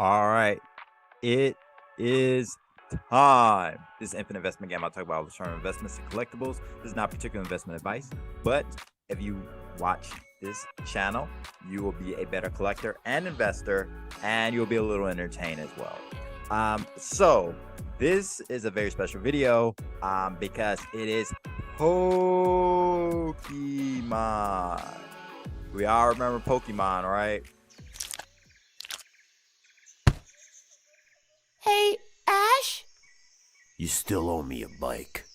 All right, it is time. This is Infinite Investment Game. I'll talk about return investments and collectibles. This is not particular investment advice, but if you watch this channel, you will be a better collector and investor, and you'll be a little entertained as well. So this is a very special video because it is Pokemon. We all remember Pokemon, right? Hey, Ash? You still owe me a bike.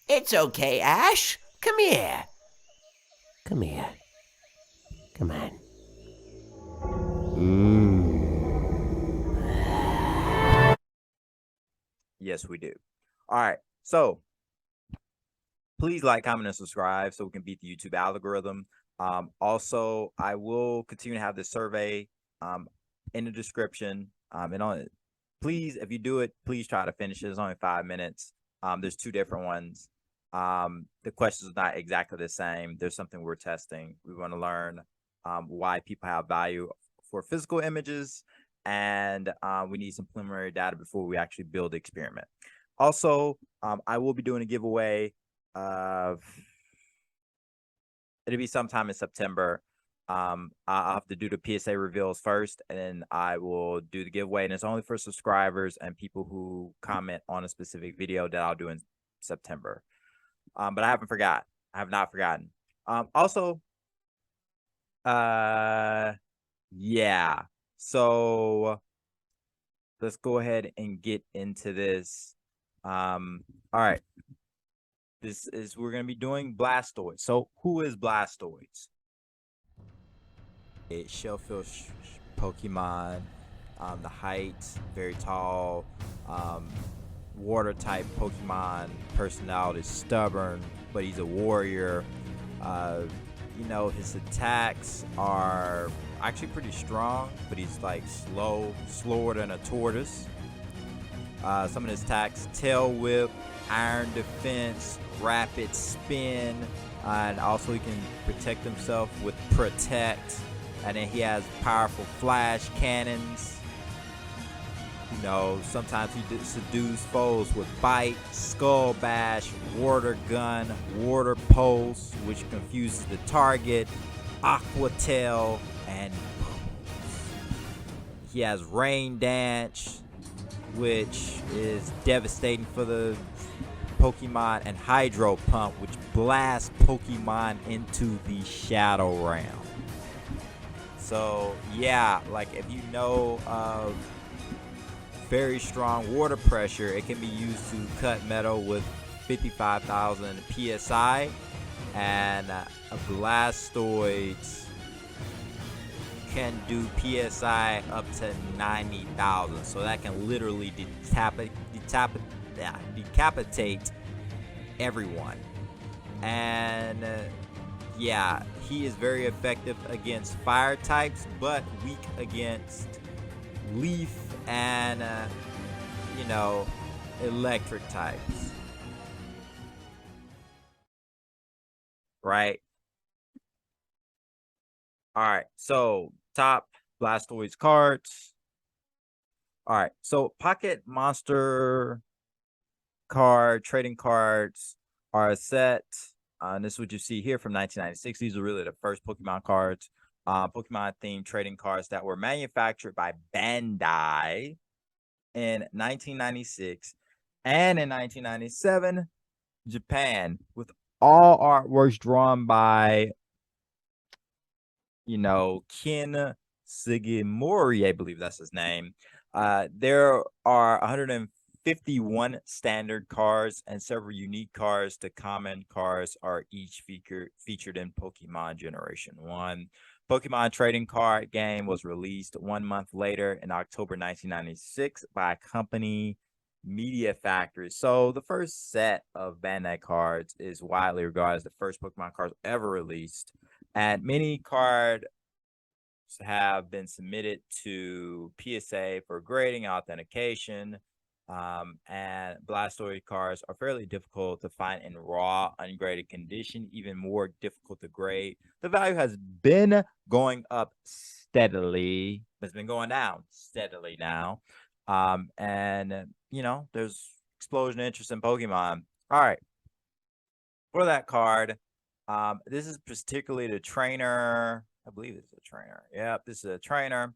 It's okay, Ash. Come here. Come here. Come on. Yes, we do. All right. So please like, comment, and subscribe so we can beat the YouTube algorithm. Also, I will continue to have this survey in the description. And on it, please, if you do it, please try to finish it. It's only 5 minutes. There's 2 different ones. The questions are not exactly the same. There's something we're testing. We want to learn why people have value for physical images, and we need some preliminary data before we actually build the experiment. Also, I will be doing a giveaway. It'll be sometime in September. I'll have to do the PSA reveals first, and then I will do the giveaway. And it's only for subscribers and people who comment on a specific video that I'll do in September. But I haven't forgot. I have not forgotten. Also, yeah. So let's go ahead and get into this. All right. This is we're gonna be doing Blastoise. So who is Blastoise? A shellfish Pokemon. The height, very tall. Water type Pokemon. Personality, stubborn, but he's a warrior. You know, his attacks are actually pretty strong, but he's like slower than a tortoise. Some of his attacks: tail whip, iron defense, rapid spin, and also he can protect himself with protect. And then he has powerful flash cannons. You know, sometimes he subdues foes with bite, skull bash, water gun, water pulse, which confuses the target, aqua tail, and he has rain dance, which is devastating for the Pokemon, and hydro pump, which blasts Pokemon into the shadow realm. So yeah, like if you know of very strong water pressure, it can be used to cut metal with 55,000 psi, and a Blastoise can do psi up to 90,000. So that can literally decapitate everyone. And yeah, he is very effective against fire types, but weak against leaf and you know, electric types. Right? All right. So top Blastoise cards. All right. So Pocket Monster card trading cards are a set. And this is what you see here from 1996. These are really the first Pokemon cards, Pokemon themed trading cards that were manufactured by Bandai in 1996, and in 1997, Japan, with all artworks drawn by, you know, Ken Sugimori, I believe that's his name. There are 151 standard cards and several unique cards. The common cards are each featured in Pokemon Generation 1. Pokemon trading card game was released 1 month later in October 1996 by company Media Factory. So the first set of Bandai cards is widely regarded as the first Pokemon cards ever released. And many cards have been submitted to PSA for grading and authentication. And Blastoise cards are fairly difficult to find in raw, ungraded condition, even more difficult to grade. The value has been going up steadily. It's been going down steadily now. And there's explosion of interest in Pokemon. All right. For that card, this is particularly the trainer. I believe it's a trainer. Yep, this is a trainer.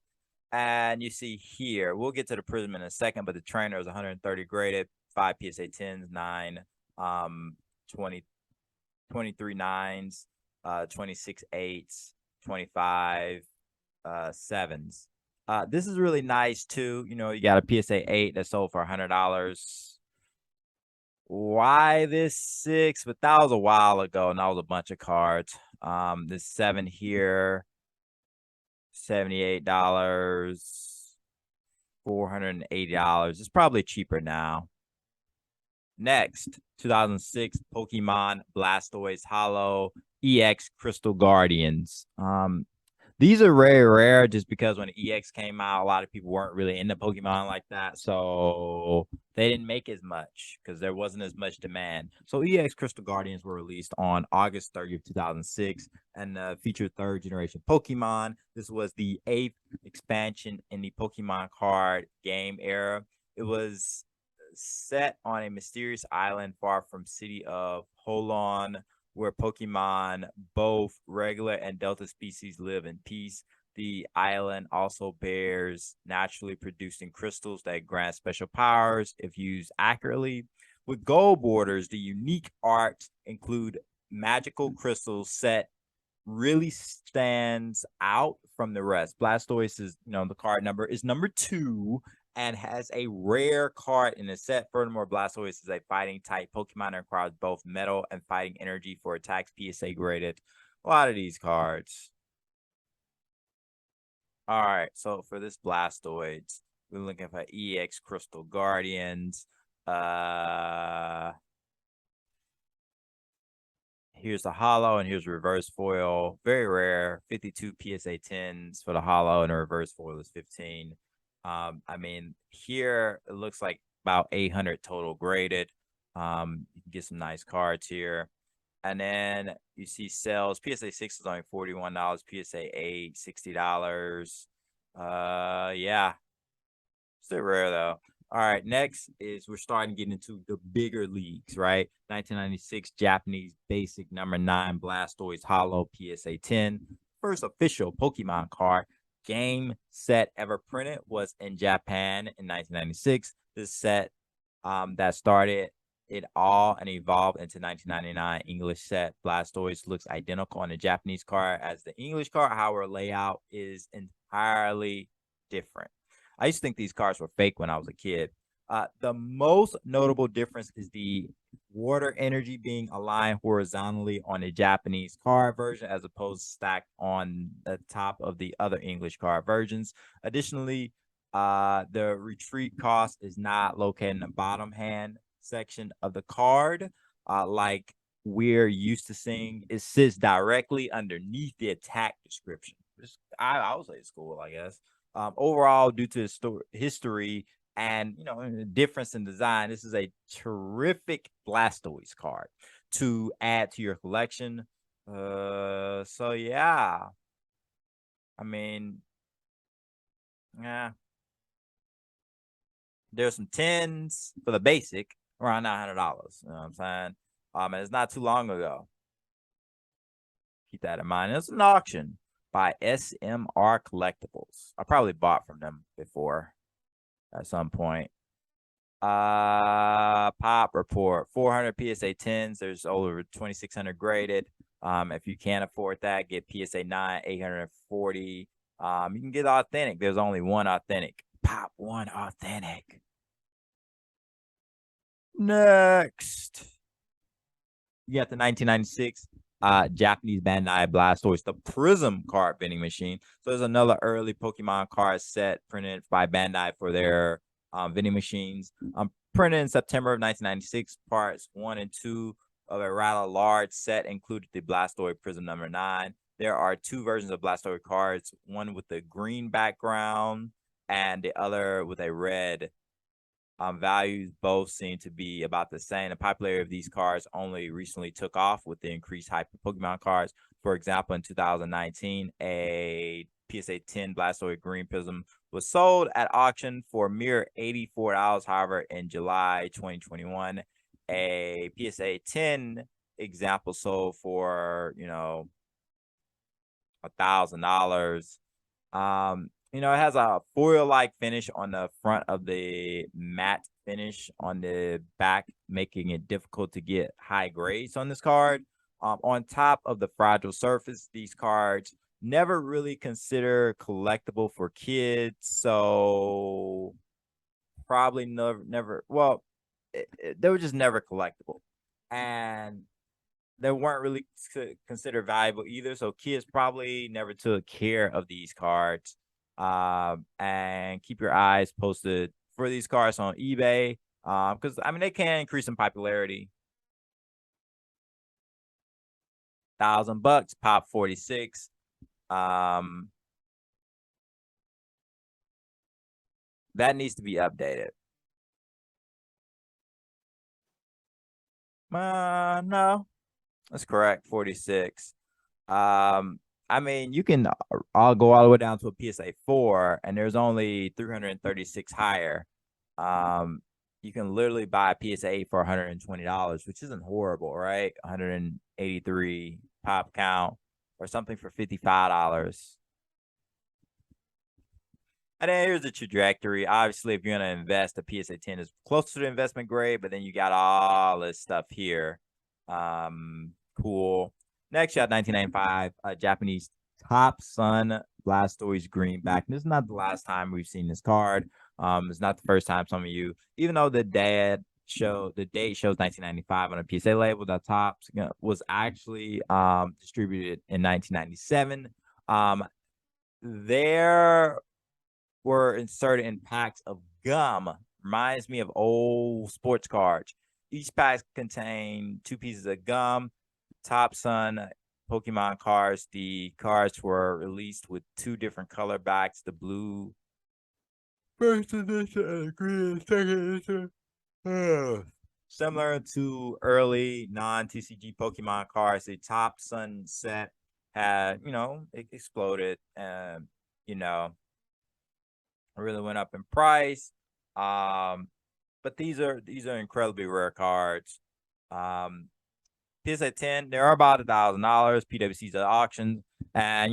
And you see here, we'll get to the Prism in a second, but the trainer is 130 graded, 5 PSA 10s, 9 20, 23 9s, 26 8s, 25 7s. This is really nice too. You got a PSA 8 that sold for $100. Why this 6? But that was a while ago, and that was a bunch of cards. This 7 here, $78, $480. It's probably cheaper now. Next, 2006 Pokemon Blastoise Hollow EX Crystal Guardians. These are very rare just because when EX came out, a lot of people weren't really into Pokemon like that. So they didn't make as much because there wasn't as much demand. So EX Crystal Guardians were released on August 30th, 2006 and featured third generation Pokemon. This was the 8th expansion in the Pokemon card game era. It was set on a mysterious island far from city of Holon, where Pokemon, both regular and Delta species, live in peace. The island also bears naturally producing crystals that grant special powers if used accurately. With gold borders, the unique art include magical crystals set really stands out from the rest. Blastoise is, the card number is number 2 and has a rare card in the set. Furthermore, Blastoise is a fighting type Pokemon and requires both metal and fighting energy for attacks. PSA graded. A lot of these cards. All right, so for this Blastoise, we're looking for EX Crystal Guardians. Here's the hollow and here's reverse foil. Very rare. 52 PSA 10s for the hollow and the reverse foil is 15. I mean, here it looks like about 800 total graded. You can get some nice cards here. And then you see sales. PSA 6 is only $41. PSA 8, $60. Yeah. Still rare though. All right, next is we're starting to get into the bigger leagues, right? 1996 Japanese basic number 9 Blastoise Hollow PSA 10. First official Pokemon card game set ever printed was in Japan in 1996. This set that started it all and evolved into 1999 English set. Blastoise looks identical on the Japanese card as the English card. However, layout is entirely different. I used to think these cards were fake when I was a kid. The most notable difference is the water energy being aligned horizontally on the Japanese card version as opposed to stacked on the top of the other English card versions. Additionally, the retreat cost is not located in the bottom hand section of the card like we're used to seeing. It sits directly underneath the attack description. I was at school, I guess. Overall, due to history and difference in design, this is a terrific Blastoise card to add to your collection. So yeah, I mean, yeah, there's some 10s for the basic around $900. You know what I'm saying? And it's not too long ago. Keep that in mind. It's an auction by SMR Collectibles. I probably bought from them before at some point. Pop report 400 PSA 10s. There's over 2,600 graded. If you can't afford that, get PSA 9, 840. You can get authentic. There's only one authentic. Pop one authentic. Next, you got the 1996 Japanese Bandai Blastoise, the Prism card vending machine. So there's another early Pokemon card set printed by Bandai for their vending machines. Printed in September of 1996, parts 1 and 2 of a rather large set included the Blastoise Prism number 9. There are 2 versions of Blastoise cards, one with a green background and the other with a red. Values both seem to be about the same. The popularity of these cards only recently took off with the increased hype of Pokemon cards. For example, in 2019, a PSA 10 Blastoise Green Prism was sold at auction for a mere $84. However, in July 2021, a PSA 10 example sold for, $1,000. It has a foil-like finish on the front of the matte finish on the back, making it difficult to get high grades on this card. On top of the fragile surface, these cards never really consider collectible for kids, so probably never. Well, they were just never collectible, and they weren't really considered valuable either. So kids probably never took care of these cards. And keep your eyes posted for these cards on eBay. Because they can increase in popularity. $1,000 pop 46. That needs to be updated. No, that's correct. 46. You can all go all the way down to a PSA 4, and there's only 336 higher. You can literally buy a PSA 8 for $120, which isn't horrible, right? 183 pop count, or something for $55. And then here's the trajectory. Obviously, if you're going to invest, a PSA 10 is closer to investment grade, but then you got all this stuff here. Cool. Next, you have 1995, Japanese Top Sun Blastoise Greenback. This is not the last time we've seen this card. It's not the first time some of you, even though the date shows 1995 on a PSA label, the top was actually distributed in 1997. There were inserted in packs of gum. Reminds me of old sports cards. Each pack contained 2 pieces of gum. Top Sun Pokemon cards. The cards were released with 2 different color backs: the blue first edition and the green second edition. Similar to early non-TCG Pokemon cards, the Top Sun set had, it exploded, and really went up in price. But these are incredibly rare cards. PSA 10, they're about $1,000. PWC's at auctions, and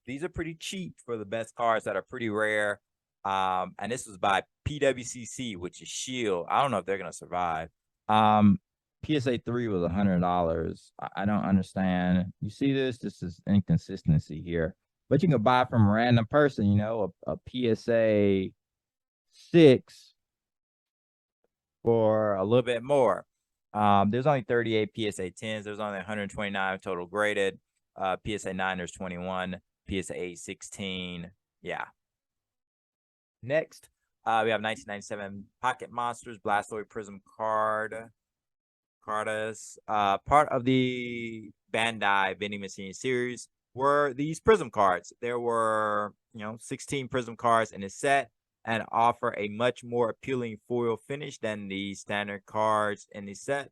these are pretty cheap for the best cards that are pretty rare. And this was by PWCC, which is Shield. I don't know if they're gonna survive. PSA 3 was $100. I don't understand. You see this? This is inconsistency here. But you can buy from a random person, a PSA 6 for a little bit more. There's only 38 PSA 10s. There's only 129 total graded. PSA 9, there's 21. PSA 8, 16. Yeah. Next, we have 1997 Pocket Monsters Blastoise Prism Cardas. Part of the Bandai vending machine series were these Prism cards. There were, 16 Prism cards in a set, and offer a much more appealing foil finish than the standard cards in the set.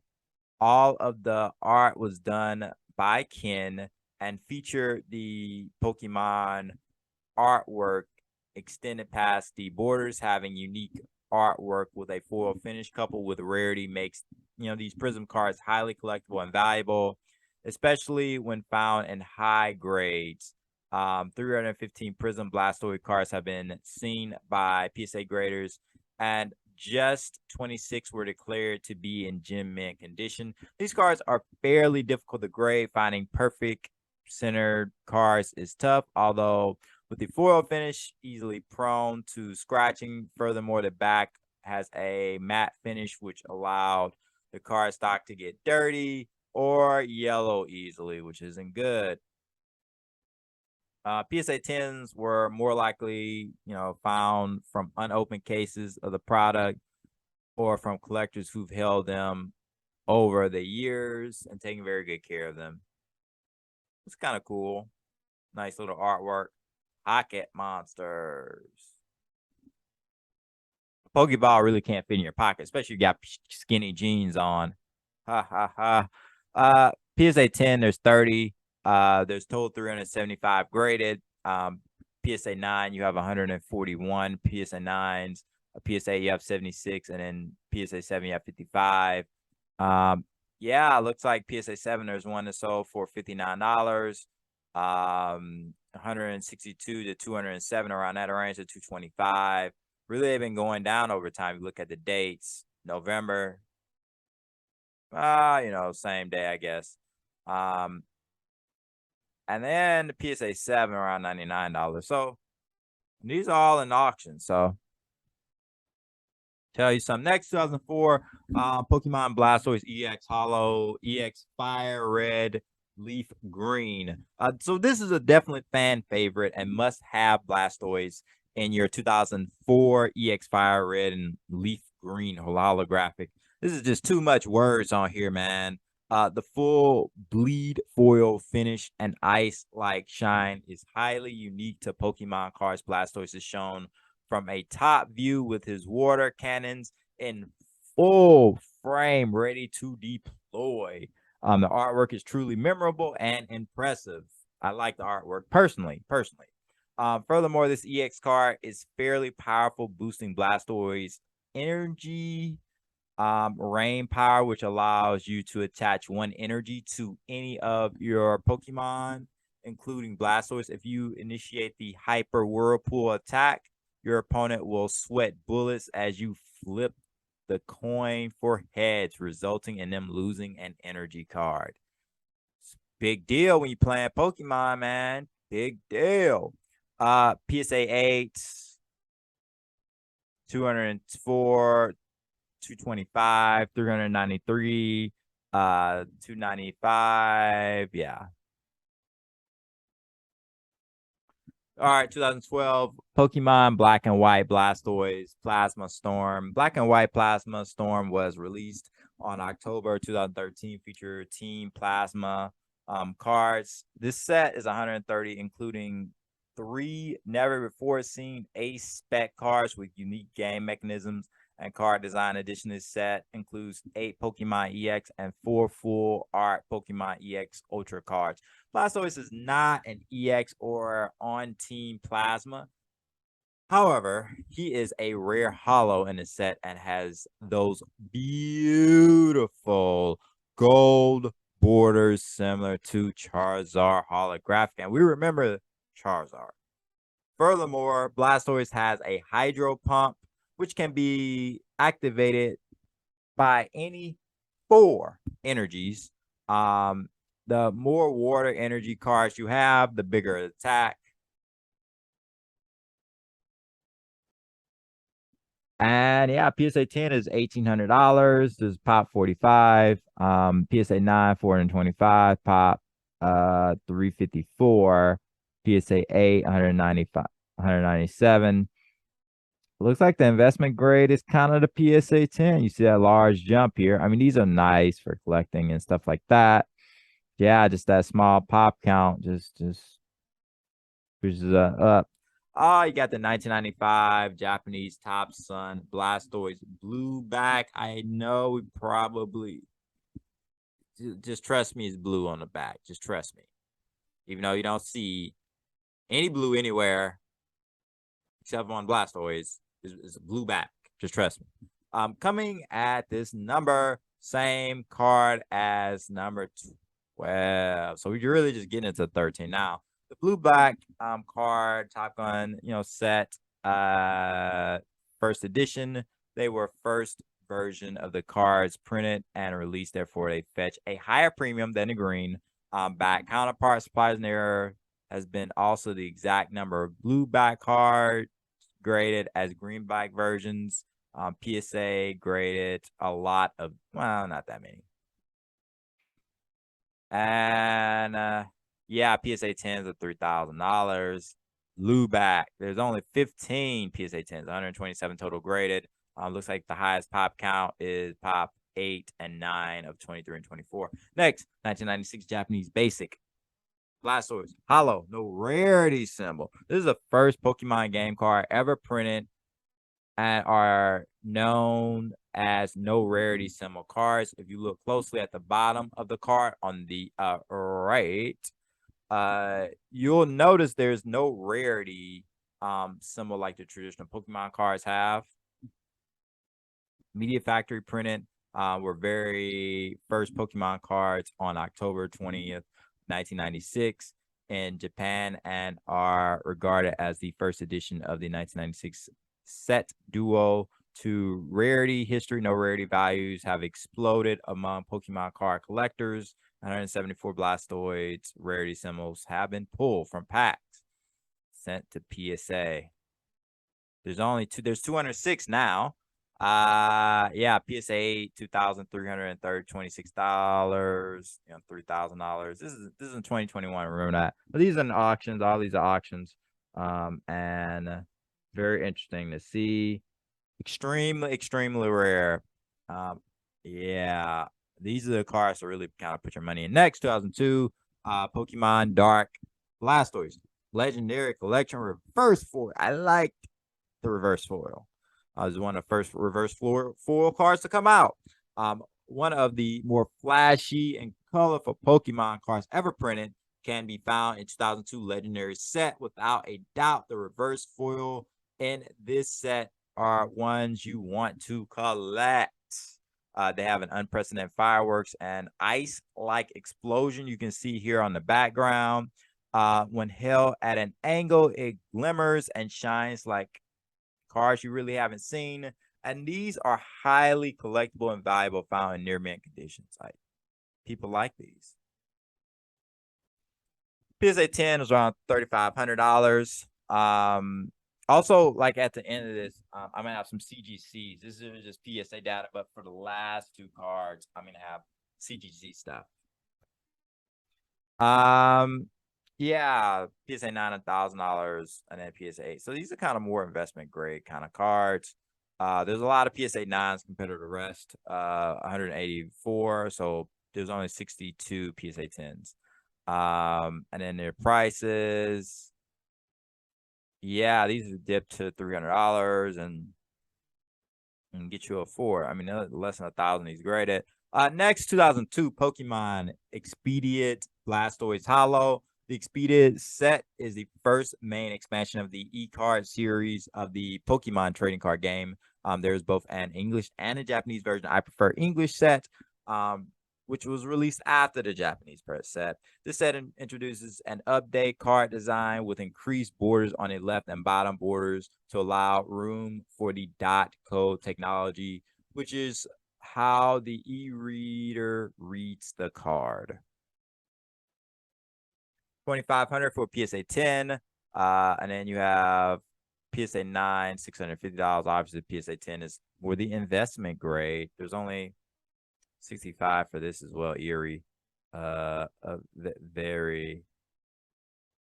All of the art was done by Ken and featured the Pokemon artwork extended past the borders. Having unique artwork with a foil finish coupled with rarity makes these Prism cards highly collectible and valuable, especially when found in high grades. 315 Prism Blastoise cards have been seen by PSA graders, and just 26 were declared to be in gem mint condition. These cards are fairly difficult to grade. Finding perfect centered cards is tough, although with the foil finish, easily prone to scratching. Furthermore, the back has a matte finish, which allowed the card stock to get dirty or yellow easily, which isn't good. PSA 10s were more likely, found from unopened cases of the product or from collectors who've held them over the years and taken very good care of them. It's kind of cool. Nice little artwork. Pocket Monsters. A Pokeball really can't fit in your pocket, especially if you got skinny jeans on. Ha ha ha. PSA 10, there's 30. There's total 375 graded. PSA 9, you have 141 PSA 9s. A PSA, you have 76, and then PSA 7, you have 55. Yeah, looks like PSA 7, there's one that sold for $59. 162 to 207, around that range to 225. Really, they've been going down over time. You look at the dates, November, same day, I guess. And then the PSA 7 around $99. So these are all in auction. So tell you something. Next, 2004, Pokemon Blastoise EX Hollow, EX Fire Red, Leaf Green. So this is a definite fan favorite and must-have Blastoise in your 2004 EX Fire Red and Leaf Green holographic. This is just too much words on here, man. The full bleed foil finish and ice-like shine is highly unique to Pokemon cards. Blastoise is shown from a top view with his water cannons in full frame, ready to deploy. The artwork is truly memorable and impressive. I like the artwork personally. Furthermore, this EX card is fairly powerful, boosting Blastoise energy, rain power, which allows you to attach one energy to any of your Pokemon, including Blastoise. If you initiate the Hyper Whirlpool attack, your opponent will sweat bullets as you flip the coin for heads, resulting in them losing an energy card. It's big deal when you're playing Pokemon, man. Big deal. PSA 8, 204, 225, 393, 295. Yeah. All right, 2012, Pokemon Black and White Blastoise Plasma Storm. Black and White Plasma Storm was released on October 2013, featured Team Plasma cards. This set is 130, including 3 never-before-seen ace spec cards with unique game mechanisms and card design. Addition, this set includes 8 Pokemon EX and 4 full art Pokemon EX Ultra cards. Blastoise is not an EX or on Team Plasma. However, he is a rare holo in the set and has those beautiful gold borders similar to Charizard holographic. And we remember Charizard. Furthermore, Blastoise has a Hydro Pump, which can be activated by any 4 energies. The more water energy cards you have, the bigger attack. And yeah, PSA 10 is $1,800. This is pop 45. PSA 9, 425. Pop 354. PSA 8, 195, 197. Looks like the investment grade is kind of the PSA 10. You see that large jump here. I mean, these are nice for collecting and stuff like that. Yeah, just that small pop count just pushes up. Oh, you got the 1995 Japanese Top Sun Blastoise blue back. I know we probably just trust me, it's blue on the back. Just trust me. Even though you don't see any blue anywhere except on Blastoise, is a blue back. Just trust me. Coming at this number, same card as number 12. So you're really just getting into 13 now. The blue black card, Top Gun, set, first edition. They were first version of the cards printed and released. Therefore, they fetch a higher premium than the green back counterpart. Supplies and error has been also the exact number of blue back cards graded as greenback versions. PSA graded a lot of, well, not that many. And yeah, PSA 10s are $3,000. Lubac, there's only 15 PSA 10s, 127 total graded. Looks like the highest pop count is pop 8 and 9 of 23 and 24. Next, 1996 Japanese Basic Blastoise Hollow, no rarity symbol. This is the first Pokemon game card ever printed and are known as no rarity symbol cards. If you look closely at the bottom of the card on the right, You'll notice there's no rarity symbol like the traditional Pokemon cards have. Media Factory printed were very first Pokemon cards on October 20th, 1996 in Japan, and are regarded as the first edition of the 1996 set duo. To rarity history, no rarity values have exploded among Pokemon card collectors. 174 Blastoids rarity symbols have been pulled from packs sent to PSA. There's 206 now. Yeah, PSA 8, $2,326, $3,000. This is in 2021. Remember that. But these are auctions. All these are auctions. And very interesting to see. Extremely rare. Yeah, these are the cards to really kind of put your money in. Next, 2002, Pokemon Dark Blastoise Legendary Collection Reverse Foil. I like the reverse foil. This is one of the first reverse foil cards to come out. One of the more flashy and colorful Pokemon cards ever printed can be found in 2002 Legendary set. Without a doubt, the reverse foil in this set are ones you want to collect. They have an unprecedented fireworks and ice-like explosion you can see here on the background. When held at an angle, it glimmers and shines like cards you really haven't seen. And these are highly collectible and valuable, found in near mint conditions. Like, people like these. PSA 10 is around $3,500. Also, like at the end of this, I'm gonna have some CGCs. This is just PSA data, but for the last two cards, I'm gonna have CGC stuff. Yeah, PSA 9, $1,000, and then PSA 8. So these are kind of more investment grade kind of cards. There's a lot of PSA 9s compared to the rest. 184. So there's only 62 PSA 10s. And then their prices. Yeah, these are dipped to $300 and get you a 4. I mean, less than 1,000. He's graded. Next, 2002 Pokemon Expedient Blastoise Hollow. The Expedient set is the first main expansion of the e-card series of the Pokemon trading card game. There's both an English and a Japanese version. I prefer English set, which was released after the Japanese set. This set introduces an update card design with increased borders on the left and bottom borders to allow room for the dot code technology, which is how the e-reader reads the card. $2,500 for PSA 10, and then you have PSA 9, $650. Obviously, PSA 10 is more the investment grade. There's only 65 for this as well. Eerie, very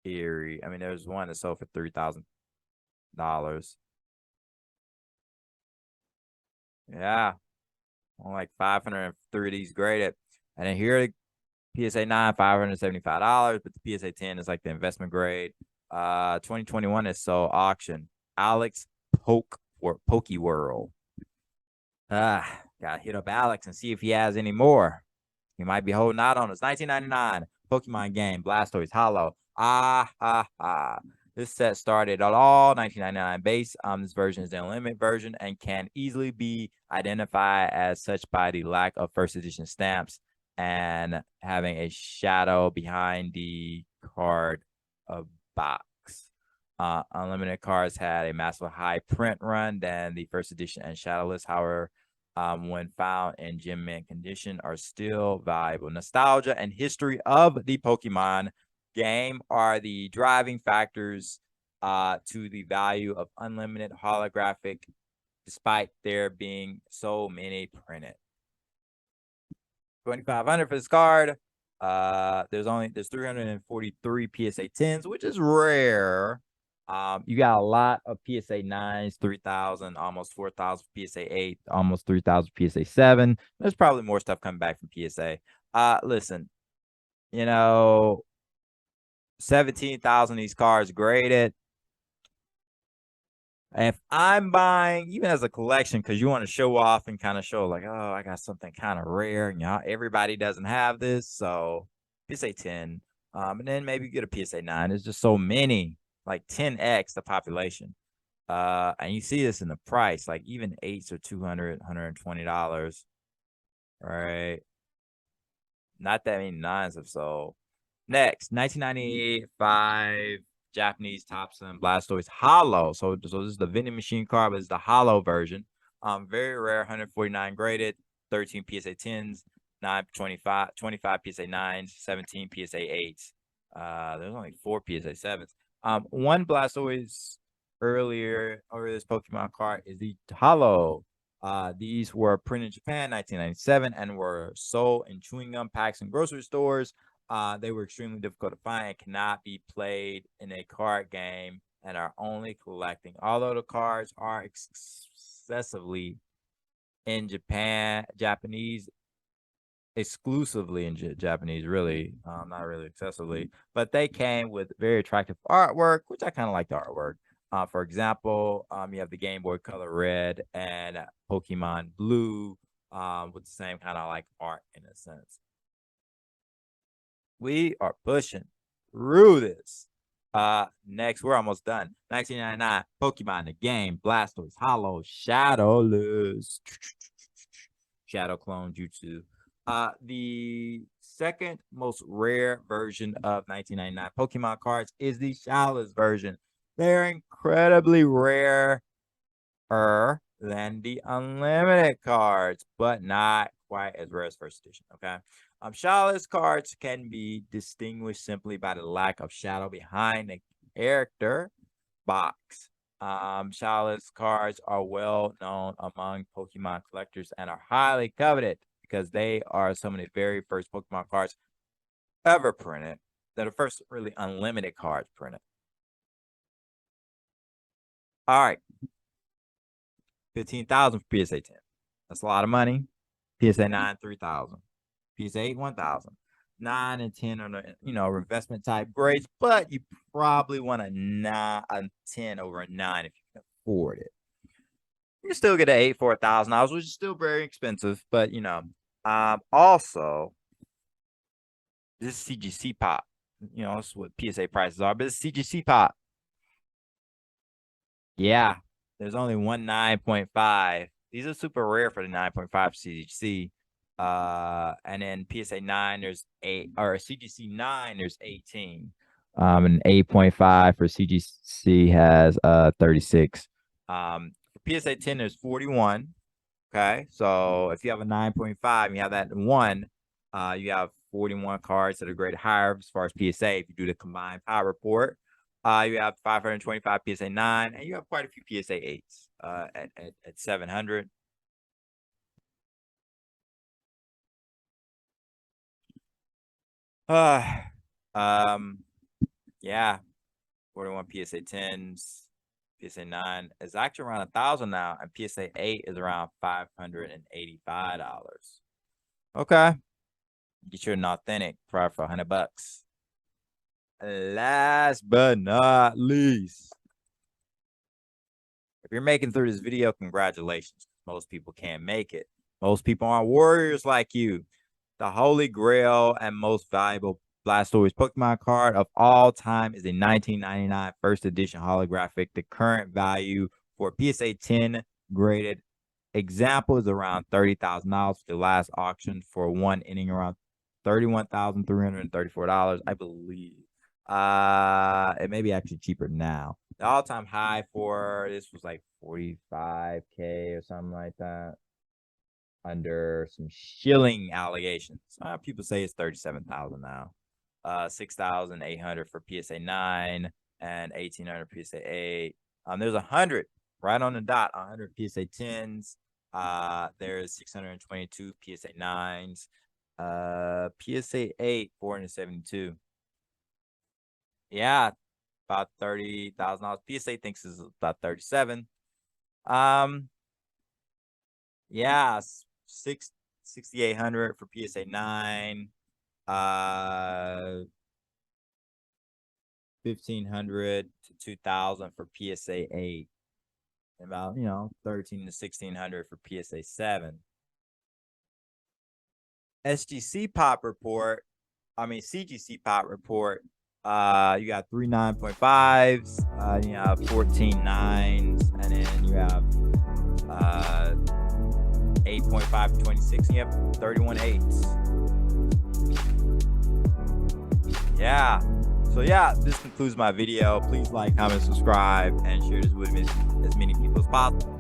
eerie. I mean, there's one that sold for $3,000. Yeah, like 503 of these graded, and then here PSA 9, $575, but the PSA 10 is like the investment grade. 2021 is sold auction. Alex Pokeworld. Gotta hit up Alex and see if he has any more. He might be holding out on us. 1999 Pokemon game, Blastoise Hollow. This set started at all 1999 base. This version is the unlimited version and can easily be identified as such by the lack of first edition stamps and having a shadow behind the card box. Unlimited cards had a massive high print run than the first edition and shadowless. However, when found in gem mint condition, are still valuable. Nostalgia and history of the Pokemon game are the driving factors to the value of unlimited holographic, despite there being so many printed. $2,500 for this card. There's 343 PSA 10s, which is rare. You got a lot of PSA 9s, 3,000, almost 4,000 PSA 8, almost 3,000 PSA 7. There's probably more stuff coming back from PSA. Listen, 17,000 these cards graded. If I'm buying, even as a collection, because you want to show off and kind of show like, oh, I got something kind of rare, and everybody doesn't have this, so PSA 10 And then maybe get a PSA 9. There's just so many, like 10x the population. And you see this in the price, like even 8s are $200, $120. Right? Not that many 9s have sold. Next, 1995 Japanese Topsun Blastoise Hollow. So this is the vending machine card, but it's the hollow version. Very rare, 149 graded, 13 PSA 10s, 25 PSA 9s, 17 PSA 8s. There's only 4 PSA 7s. One Blastoise earlier over this Pokemon card is the hollow. These were printed in Japan, 1997, and were sold in chewing gum packs in grocery stores. They were extremely difficult to find and cannot be played in a card game and are only collecting. Although the cards are excessively in Japanese, exclusively in Japanese, really, not really excessively, but they came with very attractive artwork, which I kind of like the artwork. For example, you have the Game Boy Color Red and Pokemon Blue, with the same kind of like art in a sense. We are pushing through this. Next, we're almost done. 1999, Pokemon the game, Blastoise, Hollow, Shadowless, Shadow Clone Jutsu. The second most rare version of 1999 Pokemon cards is the Shadowless version. They're incredibly rare than the unlimited cards, but not quite as rare as first edition. Okay. Shadowless cards can be distinguished simply by the lack of shadow behind the character box. Shadowless cards are well known among Pokemon collectors and are highly coveted because they are some of the very first Pokemon cards ever printed. They're the first really unlimited cards printed. All right. 15,000 for PSA 10. That's a lot of money. PSA 9, 3,000. PSA 8, 1,000. 9 and 10 are the, investment type grades, but you probably want a 10 over a 9 if you can afford it. You still get an 8 for $1,000, which is still very expensive, but also this is CGC pop. That's what PSA prices are, but it's CGC pop. Yeah, there's only one 9.5. These are super rare for the 9.5 CGC. And then PSA 9, there's 8, or CGC 9, there's 18. And 8.5 for CGC has 36. For PSA 10, there's 41. Okay, so if you have a 9.5, you have that 1, you have 41 cards that are graded higher as far as PSA. If you do the combined power report, you have 525 PSA 9, and you have quite a few PSA 8s at 700. Yeah, 41 PSA 10s, PSA 9 is actually around 1,000 now, and PSA 8 is around $585. Okay, get you an authentic probably for $100. Last but not least, if you're making through this video, congratulations. Most people can't make it. Most people aren't warriors like you. The holy grail and most valuable Blastoise Pokemon card of all time is a 1999 first edition holographic. The current value for PSA 10 graded example is around $30,000. The last auction for one ending around $31,334, I believe. It may be actually cheaper now. The all-time high for this was like 45K or something like that, under some shilling allegations. People say it's 37,000 now. 6,800 for PSA 9 and 1,800 PSA 8. There's 100 right on the dot. 100 PSA 10s. There's 622 PSA 9s. PSA 8, 472. Yeah, about $30,000. PSA thinks is about 37. Yeah, 6,800 for PSA 9. 1,500 to 2,000 for PSA 8. About 13 to 1,600 for PSA 7. SGC pop report. CGC pop report. You got 3 9.5s, you have 14 9s, and then you have 8.5 to 26, and you have 31 8s. Yeah. So yeah, this concludes my video. Please like, comment, subscribe, and share this with as many people as possible.